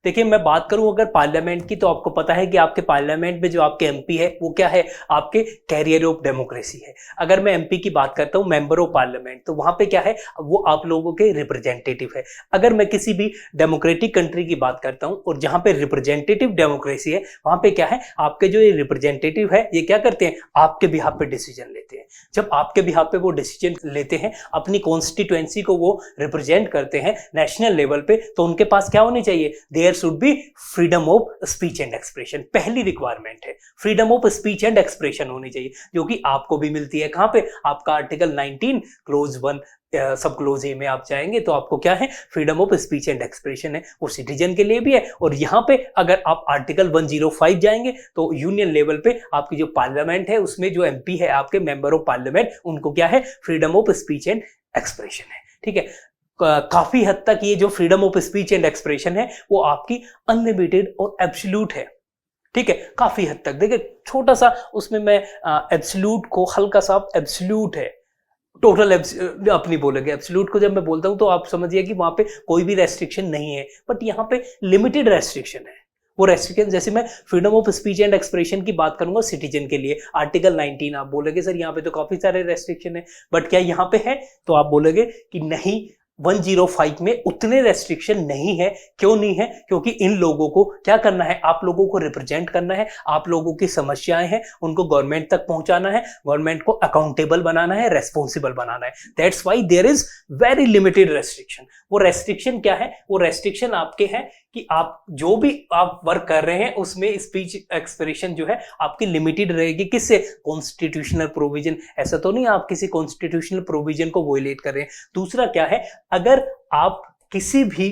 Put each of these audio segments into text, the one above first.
देखिए मैं बात करूं अगर पार्लियामेंट की, तो आपको पता है कि आपके पार्लियामेंट में जो आपके एमपी है वो क्या है, आपके कैरियर ऑफ डेमोक्रेसी है। अगर मैं एमपी की बात करता हूं, मेंबर ऑफ पार्लियामेंट, तो वहां पे क्या है, वो आप लोगों के रिप्रेजेंटेटिव है। अगर मैं किसी भी डेमोक्रेटिक कंट्री की बात करता हूं और जहां पे रिप्रेजेंटेटिव डेमोक्रेसी है, वहां पे क्या है, आपके जो ये रिप्रेजेंटेटिव है ये क्या करते हैं, आपके बिहाफ पे डिसीजन लेते हैं। जब आपके बिहाफ पे वो डिसीजन लेते हैं, अपनी कॉन्स्टिट्यूएंसी को वो रिप्रेजेंट करते हैं नेशनल लेवल पे, तो उनके पास क्या होनी चाहिए, there should be freedom of speech and expression. पहली रिक्वायरमेंट है freedom of speech and expression होनी चाहिए, जो कि आपको भी मिलती है कहां पे, आपका आर्टिकल 19 क्लोज 1 सब क्लोज ए में आप जाएंगे तो आपको क्या है, freedom of speech and expression है, वो सिटीजन के लिए भी है। और यहाँ पे अगर आप आर्टिकल 105 जाएंगे तो यूनियन लेवल पे आपकी जो पार्लियामेंट है उसमें जो एमपी है, आपके मेंबर ऑफ पार्लियामेंट, उनको क्या है, freedom of speech and expression है। ठीक है, काफी हद तक ये जो freedom of speech and expression है वो आपकी अनलिमिटेड और एब्सोल्यूट है। ठीक है, काफी हद तक देखिए, छोटा सा उसमें मैं एब्सोल्यूट को हल्का सा, एब्सोल्यूट है, टोटल अपनी बोलेंगे। एब्सोल्यूट को जब मैं बोलता हूं तो आप समझिए कि वहां पे कोई भी रेस्ट्रिक्शन नहीं है, बट यहाँ पे लिमिटेड रेस्ट्रिक्शन है। वो रेस्ट्रिक्शन, जैसे मैं freedom of speech and expression की बात करूंगा सिटीजन के लिए, आर्टिकल 19, आप बोलेंगे सर यहाँ पे तो काफी सारे रेस्ट्रिक्शन है, बट क्या यहाँ पे है, तो आप बोलेंगे कि नहीं, 105 में उतने रेस्ट्रिक्शन नहीं है। क्यों नहीं है, क्योंकि इन लोगों को क्या करना है, आप लोगों को रिप्रेजेंट करना है, आप लोगों की समस्याएं हैं उनको गवर्नमेंट तक पहुंचाना है, गवर्नमेंट को अकाउंटेबल बनाना है, रेस्पॉन्सिबल बनाना है। That's why there is very limited restriction. वो रेस्ट्रिक्शन क्या है, वो रेस्ट्रिक्शन आपके हैं कि आप जो भी आप वर्क कर रहे हैं उसमें स्पीच एक्सप्रेशन जो है आपकी लिमिटेड रहेगी। किससे, कॉन्स्टिट्यूशनल प्रोविजन। ऐसा तो नहीं आप किसी कॉन्स्टिट्यूशनल प्रोविजन को वोलेट कर रहे हैं। दूसरा क्या है, अगर आप किसी भी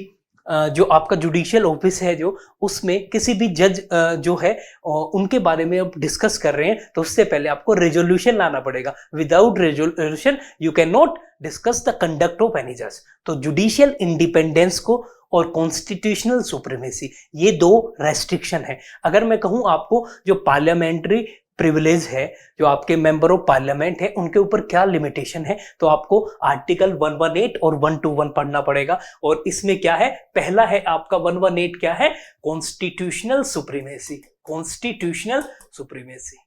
जो आपका जुडिशियल ऑफिस है जो, उसमें किसी भी जज जो है उनके बारे में आप डिस्कस कर रहे हैं, तो उससे पहले आपको रेजोल्यूशन लाना पड़ेगा। Without resolution you can not discuss the conduct of any जज। तो जुडिशियल इंडिपेंडेंस को और कॉन्स्टिट्यूशनल सुप्रीमेसी, ये दो रेस्ट्रिक्शन है। अगर मैं कहूं आपको जो पार्लियामेंट्री प्रिविलेज है, जो आपके मेंबर ऑफ पार्लियामेंट है, उनके ऊपर क्या लिमिटेशन है, तो आपको आर्टिकल 118 और 121 पढ़ना पड़ेगा। और इसमें क्या है, पहला है आपका 118 क्या है, कॉन्स्टिट्यूशनल सुप्रीमेसी, कॉन्स्टिट्यूशनल सुप्रीमेसी।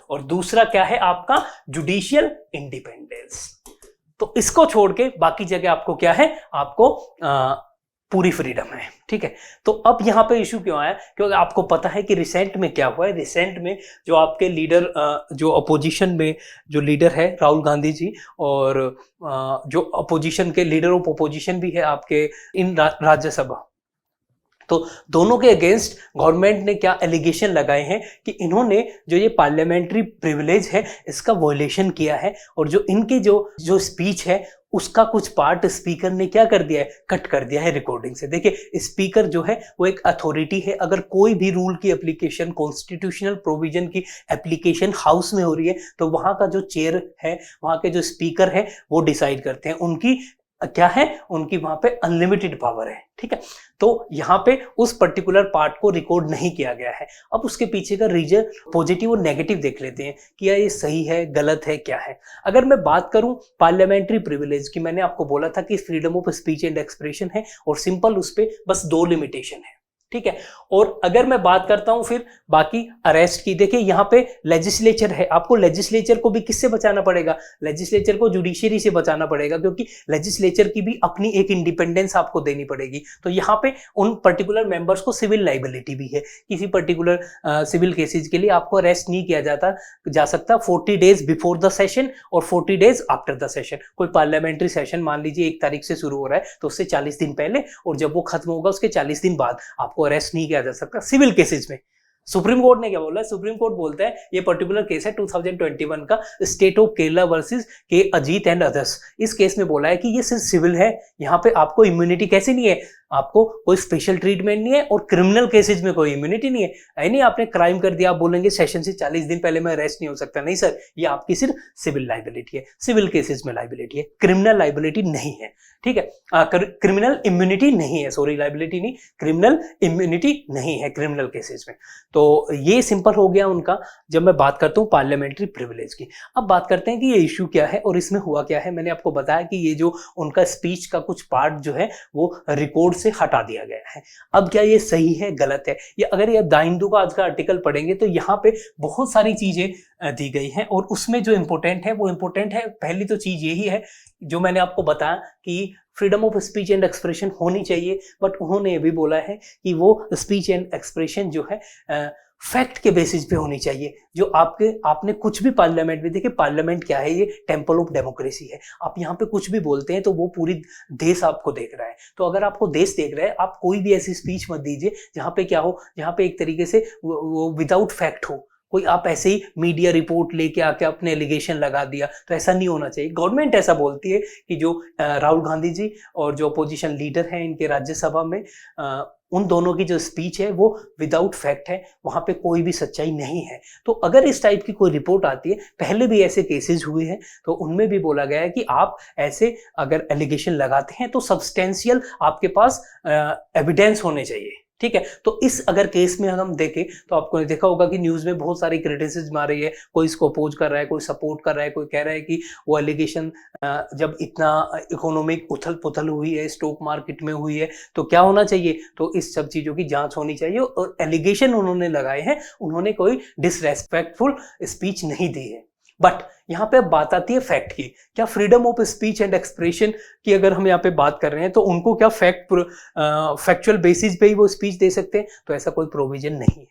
और दूसरा क्या है आपका, जुडिशियल इंडिपेंडेंस। तो इसको छोड़ के बाकी जगह आपको क्या है, आपको पूरी फ्रीडम है। ठीक है, तो अब यहां पे इशू क्यों आया, क्योंकि आपको पता है कि रिसेंट में क्या हुआ है, रिसेंट में जो आपके लीडर, जो अपोजिशन में जो लीडर है राहुल गांधी जी, और जो अपोजिशन के लीडर ऑफ अपोजिशन भी है आपके इन राज्यसभा, तो दोनों के अगेंस्ट गवर्नमेंट ने क्या एलिगेशन लगाए हैं कि इन्होंने जो ये पार्लियामेंट्री प्रिविलेज है इसका वॉयलेशन किया है, और जो इनकी जो स्पीच है उसका कुछ पार्ट स्पीकर ने क्या कर दिया है, कट कर दिया है रिकॉर्डिंग से। देखिए, स्पीकर जो है वो एक अथॉरिटी है। अगर कोई भी रूल की एप्लीकेशन, कॉन्स्टिट्यूशनल प्रोविजन की एप्लीकेशन हाउस में हो रही है, तो वहां का जो चेयर है, वहां के जो स्पीकर है, वो डिसाइड करते हैं। उनकी क्या है, उनकी वहां पे अनलिमिटेड पावर है। ठीक है, तो यहाँ पे उस पर्टिकुलर पार्ट को रिकॉर्ड नहीं किया गया है। अब उसके पीछे का रीजन पॉजिटिव और नेगेटिव देख लेते हैं कि ये सही है, गलत है, क्या है। अगर मैं बात करूं पार्लियामेंट्री प्रिविलेज की, मैंने आपको बोला था कि freedom of speech and expression है, और सिंपल उस पे बस दो लिमिटेशन है। ठीक है, और अगर मैं बात करता हूं फिर बाकी अरेस्ट की, देखिए यहाँ पे लेजिस्लेचर है, आपको लेजिस्लेचर को भी किससे बचाना पड़ेगा, लेजिस्लेचर को जुडिशरी से बचाना पड़ेगा, क्योंकि लेजिस्लेचर की भी अपनी एक इंडिपेंडेंस आपको देनी पड़ेगी। तो यहाँ पे उन पर्टिकुलर मेंबर्स को सिविल लाइबिलिटी भी है। किसी पर्टिकुलर सिविल केसेज के लिए आपको अरेस्ट नहीं किया जा सकता 40 डेज बिफोर द सेशन और 40 डेज आफ्टर द सेशन। कोई पार्लियामेंट्री सेशन मान लीजिए 1 तारीख से शुरू हो रहा है, तो उससे 40 दिन पहले, और जब वो खत्म होगा उसके 40 दिन बाद आपको अरेस्ट नहीं किया जा सकता सिविल केसेस में। सुप्रीम कोर्ट ने क्या बोला है, सुप्रीम कोर्ट बोलता है ये पर्टिकुलर केस है 2021 का, स्टेट ऑफ केरला वर्सेस के अजीत एंड अदर्स। इस केस में बोला है कि ये सिर्फ सिविल है, यहाँ पे आपको इम्यूनिटी कैसे नहीं है, आपको कोई स्पेशल ट्रीटमेंट नहीं है, और क्रिमिनल केसेज में कोई इम्यूनिटी नहीं है। यानी नहीं आपने क्राइम कर दिया, आप बोलेंगे सेशन से 40 दिन पहले मैं अरेस्ट नहीं हो सकता, नहीं सर, ये आपकी सिर्फ सिविल लाइबिलिटी है, सिविल केसेज में लाइबिलिटी है, क्रिमिनल लाइबिलिटी नहीं है। ठीक है। क्रिमिनल इम्यूनिटी नहीं है, सॉरी लाइबिलिटी नहीं, क्रिमिनल इम्यूनिटी नहीं है क्रिमिनल केसेस में। तो ये सिंपल हो गया उनका, जब मैं बात करता हूँ पार्लियामेंट्री प्रिविलेज की। अब बात करते हैं कि ये इशू क्या है और इसमें हुआ क्या है। मैंने आपको बताया कि ये जो उनका स्पीच का कुछ पार्ट जो है वो रिकॉर्ड से हटा दिया गया है। अब क्या ये सही है गलत है, या अगर ये द हिंदू का आज का आर्टिकल पढ़ेंगे तो यहाँ पे बहुत सारी चीजें दी गई हैं और उसमें जो इम्पोर्टेंट है वो इम्पोर्टेंट है। पहली तो चीज यही है जो मैंने आपको बताया कि freedom of speech and expression होनी चाहिए, बट उन्होंने ये भी बोला है कि वो स्पीच एंड एक्सप्रेशन जो है फैक्ट के बेसिस पे होनी चाहिए। जो आपने कुछ भी पार्लियामेंट में देखिए, पार्लियामेंट क्या है, ये टेम्पल ऑफ डेमोक्रेसी है। आप यहाँ पे कुछ भी बोलते हैं तो वो पूरी देश आपको देख रहा है। तो अगर आपको देश देख रहा है, आप कोई भी ऐसी स्पीच मत दीजिए जहाँ पे क्या हो, जहाँ पे एक तरीके से वो विदाउट फैक्ट हो। कोई आप ऐसे ही मीडिया रिपोर्ट लेके आके अपने एलिगेशन लगा दिया, तो ऐसा नहीं होना चाहिए। गवर्नमेंट ऐसा बोलती है कि जो राहुल गांधी जी और जो अपोजिशन लीडर हैं इनके राज्यसभा में, उन दोनों की जो स्पीच है वो विदाउट फैक्ट है, वहां पे कोई भी सच्चाई नहीं है। तो अगर इस टाइप की कोई रिपोर्ट आती है, पहले भी ऐसे केसेस हुए हैं, तो उनमें भी बोला गया है कि आप ऐसे अगर एलिगेशन लगाते हैं तो सब्सटेंशियल आपके पास एविडेंस होने चाहिए, ठीक है। तो इस अगर केस में हम देखें तो आपको देखा होगा कि न्यूज में बहुत सारी क्रिटिसिज्म आ रही है, कोई इसको अपोज कर रहा है, कोई सपोर्ट कर रहा है, कोई कह रहा है कि वो एलिगेशन जब इतना इकोनॉमिक उथल पुथल हुई है, स्टॉक मार्केट में हुई है, तो क्या होना चाहिए, तो इस सब चीजों की जांच होनी चाहिए। और एलिगेशन उन्होंने लगाए हैं, उन्होंने कोई डिसरेस्पेक्टफुल स्पीच नहीं दी है। बट यहाँ पे बात आती है फैक्ट की। क्या freedom of speech and expression की अगर हम यहाँ पे बात कर रहे हैं तो उनको क्या फैक्चुअल बेसिस पे ही वो स्पीच दे सकते हैं? तो ऐसा कोई प्रोविजन नहीं है,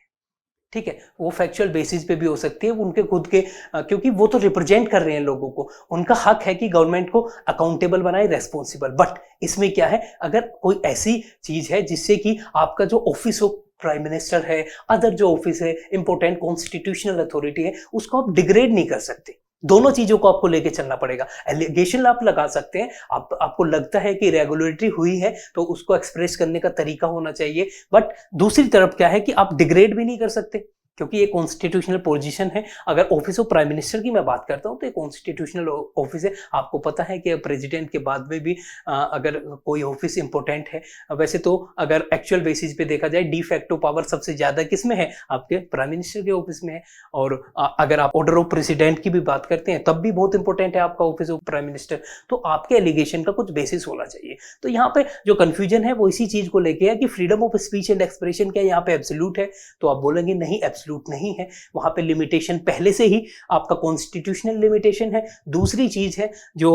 ठीक है। वो फैक्चुअल बेसिस पे भी हो सकती है, उनके खुद के क्योंकि वो तो रिप्रेजेंट कर रहे हैं लोगों को, उनका हक है कि गवर्नमेंट को अकाउंटेबल बनाए, रेस्पॉन्सिबल। बट इसमें क्या है, अगर कोई ऐसी चीज है जिससे कि आपका जो ऑफिस हो, प्राइम मिनिस्टर है, अदर जो ऑफिस है, इंपॉर्टेंट कॉन्स्टिट्यूशनल अथॉरिटी है, उसको आप डिग्रेड नहीं कर सकते। दोनों चीजों को आपको लेके चलना पड़ेगा। एलिगेशन आप लगा सकते हैं, आपको लगता है कि रेगुलेटरी हुई है तो उसको एक्सप्रेस करने का तरीका होना चाहिए, बट दूसरी तरफ क्या है कि आप डिग्रेड भी नहीं कर सकते, क्योंकि ये कॉन्स्टिट्यूशनल पोजीशन है। अगर ऑफिस ऑफ प्राइम मिनिस्टर की मैं बात करता हूं तो ये कॉन्स्टिट्यूशनल ऑफिस है। आपको पता है कि प्रेसिडेंट के बाद में भी अगर कोई ऑफिस इंपॉर्टेंट है, वैसे तो अगर एक्चुअल बेसिस पे देखा जाए डी फैक्टो पावर सबसे ज्यादा किस में है, आपके प्राइम मिनिस्टर के ऑफिस में है। और अगर आप ऑर्डर ऑफ प्रेसिडेंट की भी बात करते हैं तब भी बहुत इंपॉर्टेंट है आपका ऑफिस ऑफ प्राइम मिनिस्टर। तो आपके एलिगेशन का कुछ बेसिस होना चाहिए। तो यहाँ पे जो कंफ्यूजन है वो इसी चीज को लेके है कि freedom of speech and expression क्या यहाँ पे एब्सोल्यूट है, तो आप बोलेंगे नहीं, एब्सोल्यूट नहीं है। वहां पे लिमिटेशन पहले से ही आपका कॉन्स्टिट्यूशनल लिमिटेशन है। दूसरी चीज है जो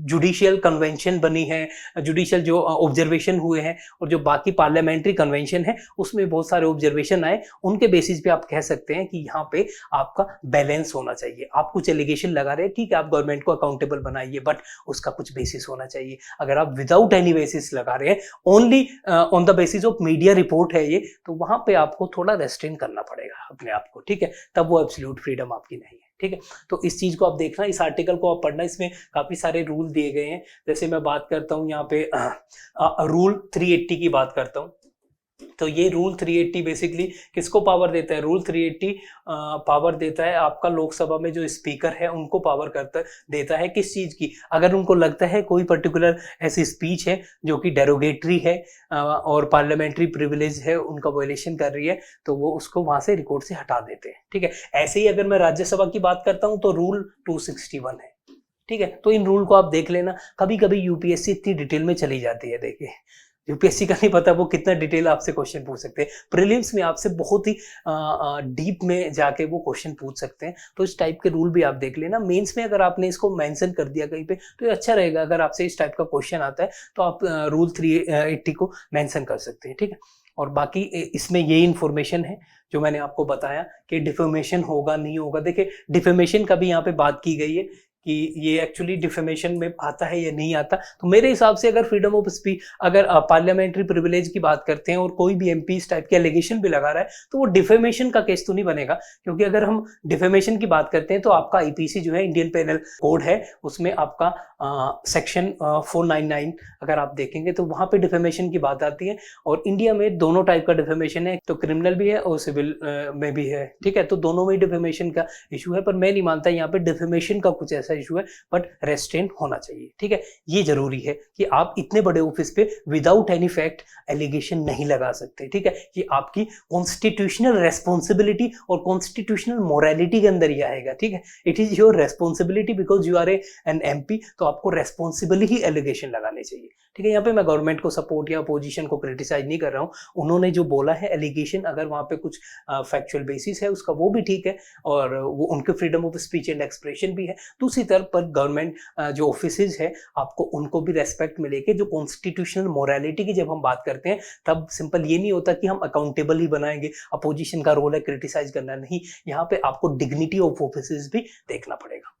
जुडिशियल कन्वेंशन बनी है, जुडिशियल जो ऑब्जर्वेशन हुए हैं और जो बाकी पार्लियामेंट्री कन्वेंशन है उसमें बहुत सारे ऑब्जर्वेशन आए, उनके बेसिस पे आप कह सकते हैं कि यहाँ पे आपका बैलेंस होना चाहिए। आप कुछ एलिगेशन लगा रहे हैं, ठीक है, आप गवर्नमेंट को अकाउंटेबल बनाइए, बट उसका कुछ बेसिस होना चाहिए। अगर आप विदाउट एनी बेसिस लगा रहे हैं, only on the basis of media report है ये, तो वहां पे आपको थोड़ा रेस्ट्रेन करना पड़ेगा अपने आप को, ठीक है। तब वो एब्सोल्यूट फ्रीडम आपकी नहीं है, ठीक है। तो इस चीज को आप देखना, इस आर्टिकल को आप पढ़ना, इसमें काफी सारे रूल दिए गए हैं। जैसे मैं बात करता हूँ यहाँ पे रूल 380 की बात करता हूँ, तो ये रूल 380 बेसिकली किसको पावर देता है? रूल 380 पावर देता है आपका लोकसभा में जो स्पीकर है उनको पावर देता है किस चीज की? अगर उनको लगता है कोई पर्टिकुलर ऐसी स्पीच है जो कि डेरोगेटरी है और पार्लियामेंट्री प्रिविलेज है, उनका वायलेशन कर रही है, तो वो उसको वहां से रिकॉर्ड से हटा देते हैं, ठीक है। ऐसे ही अगर मैं राज्यसभा की बात करता हूं तो रूल 261 है, ठीक है। तो इन रूल को आप देख लेना। कभी कभी यूपीएससी इतनी डिटेल में चली जाती है, देखिए यूपीएससी का नहीं पता वो कितना डिटेल आपसे क्वेश्चन पूछ सकते हैं। प्रीलिम्स में आपसे बहुत ही डीप में जाके वो क्वेश्चन पूछ सकते हैं, तो इस टाइप के रूल भी आप देख लेना। मेंस में अगर आपने इसको मेंशन कर दिया कहीं पे तो ये अच्छा रहेगा। अगर आपसे इस टाइप का क्वेश्चन आता है तो आप रूल 380 को मेंशन कर सकते हैं, ठीक है। और बाकी इसमें ये इन्फॉर्मेशन है जो मैंने आपको बताया कि डिफेमेशन होगा नहीं होगा। देखिए डिफेमेशन का भी यहाँ पे बात की गई है कि ये एक्चुअली डिफेमेशन में आता है या नहीं आता। तो मेरे हिसाब से अगर फ्रीडम ऑफ स्पीच, अगर पार्लियामेंट्री प्रिविलेज की बात करते हैं और कोई भी एमपी इस टाइप के एलिगेशन भी लगा रहा है तो वो डिफेमेशन का केस तो नहीं बनेगा, क्योंकि अगर हम डिफेमेशन की बात करते हैं तो आपका आईपीसी जो है, इंडियन पेनल कोड है, उसमें आपका सेक्शन 499 अगर आप देखेंगे तो वहां पे डिफेमेशन की बात आती है। और इंडिया में दोनों टाइप का डिफेमेशन है, तो क्रिमिनल भी है और सिविल में भी है, ठीक है। तो दोनों में डिफेमेशन का इशू है, पर मैं नहीं मानता यहाँ पे डिफेमेशन का कुछ ऐसा ऐसा इशू है, बट रेस्ट्रेन होना चाहिए, ठीक है। ये जरूरी है कि आप इतने बड़े ऑफिस पे विदाउट एनी फैक्ट एलिगेशन नहीं लगा सकते, ठीक है। ये आपकी कॉन्स्टिट्यूशनल रेस्पॉन्सिबिलिटी और कॉन्स्टिट्यूशनल मोरालिटी के अंदर ही आएगा, ठीक है। It is your responsibility because you are an MP, तो आपको रेस्पॉन्सिबली ही एलिगेशन लगाने चाहिए, ठीक है। यहाँ पे मैं गवर्नमेंट को सपोर्ट या अपोजिशन को क्रिटिसाइज नहीं कर रहा हूँ, उन्होंने जो बोला है एलिगेशन, अगर वहाँ पे कुछ फैक्चुअल बेसिस है उसका, वो भी ठीक है, और वो उनके freedom of speech and expression भी है। दूसरी तरफ पर गवर्नमेंट जो ऑफिसेज है, आपको उनको भी रेस्पेक्ट मिलेगी। जो कॉन्स्टिट्यूशनल मोरालिटी की जब हम बात करते हैं, तब सिंपल ये नहीं होता कि हम अकाउंटेबल ही बनाएंगे, अपोजिशन का रोल है क्रिटिसाइज करना, नहीं, यहाँ पे आपको डिग्निटी ऑफ ऑफिसेज भी देखना पड़ेगा।